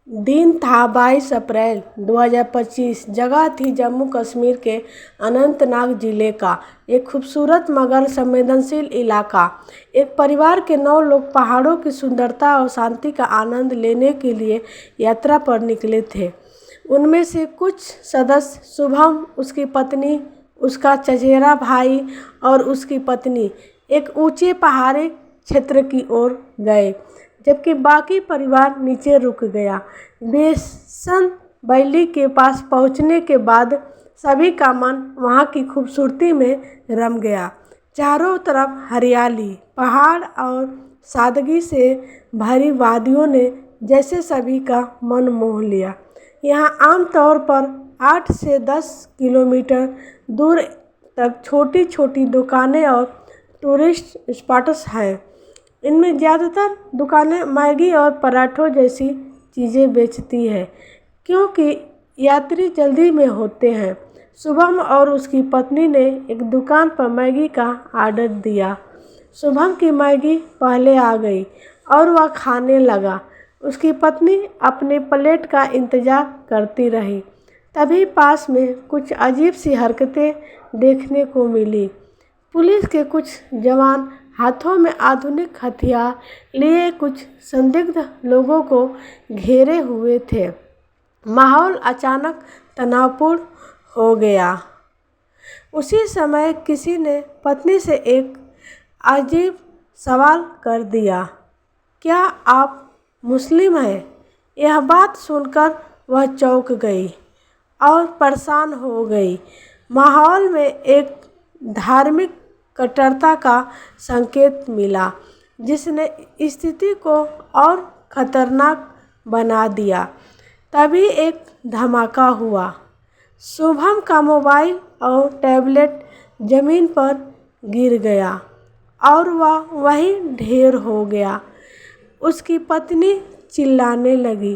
दिन था 22 अप्रैल 2025। जगह थी जम्मू कश्मीर के अनंतनाग ज़िले का एक खूबसूरत मगर संवेदनशील इलाका। एक परिवार के 9 लोग पहाड़ों की सुंदरता और शांति का आनंद लेने के लिए यात्रा पर निकले थे। उनमें से कुछ सदस्य शुभम, उसकी पत्नी, उसका चचेरा भाई और उसकी पत्नी एक ऊंचे पहाड़ी क्षेत्र की ओर गए, जबकि बाकी परिवार नीचे रुक गया। बेसन वैली के पास पहुंचने के बाद सभी का मन वहां की खूबसूरती में रम गया। चारों तरफ हरियाली, पहाड़ और सादगी से भरी वादियों ने जैसे सभी का मन मोह लिया। यहाँ आमतौर पर 8 से 10 किलोमीटर दूर तक छोटी छोटी दुकानें और टूरिस्ट स्पॉट्स हैं। इनमें ज़्यादातर दुकानें मैगी और पराठों जैसी चीज़ें बेचती हैं, क्योंकि यात्री जल्दी में होते हैं। शुभम और उसकी पत्नी ने एक दुकान पर मैगी का आर्डर दिया। शुभम की मैगी पहले आ गई और वह खाने लगा। उसकी पत्नी अपने प्लेट का इंतज़ार करती रही। तभी पास में कुछ अजीब सी हरकतें देखने को मिली। पुलिस के कुछ जवान हाथों में आधुनिक हथियार लिए कुछ संदिग्ध लोगों को घेरे हुए थे। माहौल अचानक तनावपूर्ण हो गया। उसी समय किसी ने पत्नी से एक अजीब सवाल कर दिया, क्या आप मुस्लिम हैं? यह बात सुनकर वह चौंक गई और परेशान हो गई। माहौल में एक धार्मिक कट्टरता का संकेत मिला, जिसने स्थिति को और खतरनाक बना दिया। तभी एक धमाका हुआ। शुभम का मोबाइल और टैबलेट जमीन पर गिर गया और वह वहीं ढेर हो गया। उसकी पत्नी चिल्लाने लगी,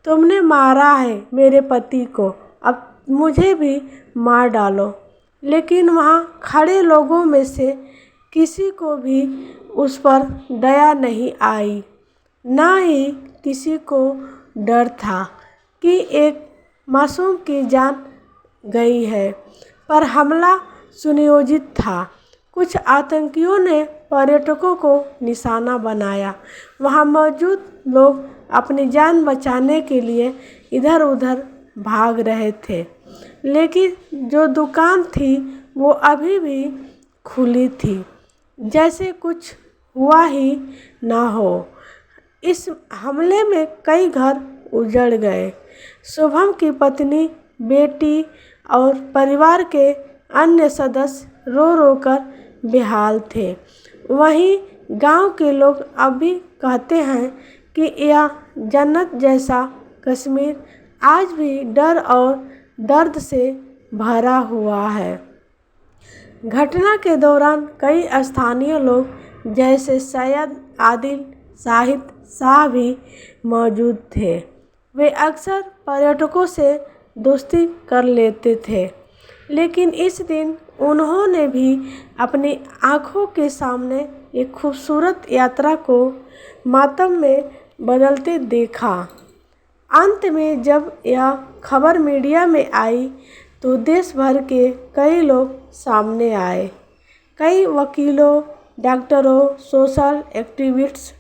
तुमने मारा है मेरे पति को, अब मुझे भी मार डालो। लेकिन वहाँ खड़े लोगों में से किसी को भी उस पर दया नहीं आई, ना ही किसी को डर था कि एक मासूम की जान गई है। पर हमला सुनियोजित था। कुछ आतंकियों ने पर्यटकों को निशाना बनाया। वहाँ मौजूद लोग अपनी जान बचाने के लिए इधर उधर भाग रहे थे, लेकिन जो दुकान थी वो अभी भी खुली थी, जैसे कुछ हुआ ही ना हो। इस हमले में कई घर उजड़ गए। शुभम की पत्नी, बेटी और परिवार के अन्य सदस्य रो रो कर बेहाल थे। वहीं गांव के लोग अब भी कहते हैं कि यह जन्नत जैसा कश्मीर आज भी डर और दर्द से भरा हुआ है। घटना के दौरान कई स्थानीय लोग जैसे सैयद आदिल शाहिद शाह भी मौजूद थे। वे अक्सर पर्यटकों से दोस्ती कर लेते थे, लेकिन इस दिन उन्होंने भी अपनी आँखों के सामने एक खूबसूरत यात्रा को मातम में बदलते देखा। अंत में जब यह खबर मीडिया में आई तो देश भर के कई लोग सामने आए। कई वकीलों, डॉक्टरों, सोशल एक्टिविस्ट्स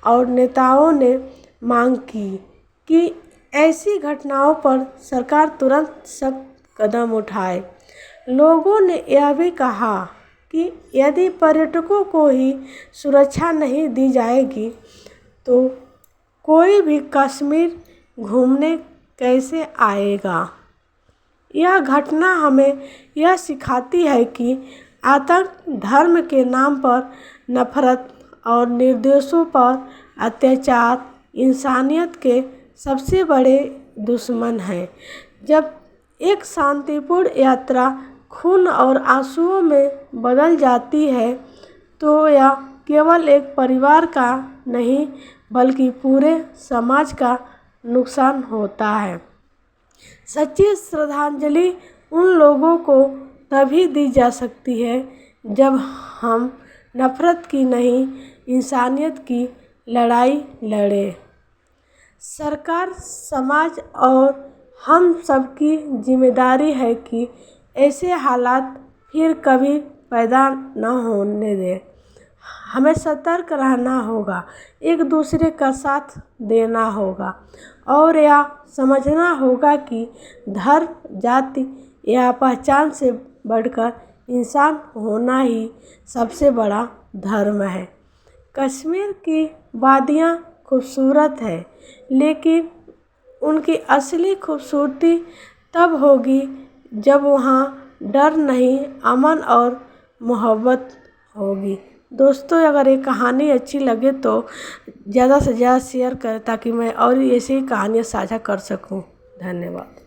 और नेताओं ने मांग की कि ऐसी घटनाओं पर सरकार तुरंत सख्त कदम उठाए। लोगों ने यह भी कहा कि यदि पर्यटकों को ही सुरक्षा नहीं दी जाएगी तो कोई भी कश्मीर घूमने कैसे आएगा। यह घटना हमें यह सिखाती है कि आतंक धर्म के नाम पर नफरत और निर्दोषों पर अत्याचार इंसानियत के सबसे बड़े दुश्मन हैं। जब एक शांतिपूर्ण यात्रा खून और आंसुओं में बदल जाती है तो यह केवल एक परिवार का नहीं बल्कि पूरे समाज का नुकसान होता है। सच्ची श्रद्धांजलि उन लोगों को तभी दी जा सकती है जब हम नफरत की नहीं, इंसानियत की लड़ाई लड़ें। सरकार, समाज और हम सबकी जिम्मेदारी है कि ऐसे हालात फिर कभी पैदा न होने दें। हमें सतर्क रहना होगा, एक दूसरे का साथ देना होगा और यह समझना होगा कि धर्म, जाति या पहचान से बढ़कर इंसान होना ही सबसे बड़ा धर्म है। कश्मीर की वादियाँ खूबसूरत है, लेकिन उनकी असली खूबसूरती तब होगी जब वहाँ डर नहीं, अमन और मोहब्बत होगी। दोस्तों, अगर ये कहानी अच्छी लगे तो ज़्यादा से ज़्यादा शेयर करें ताकि मैं और ऐसी ही कहानियाँ साझा कर सकूं। धन्यवाद।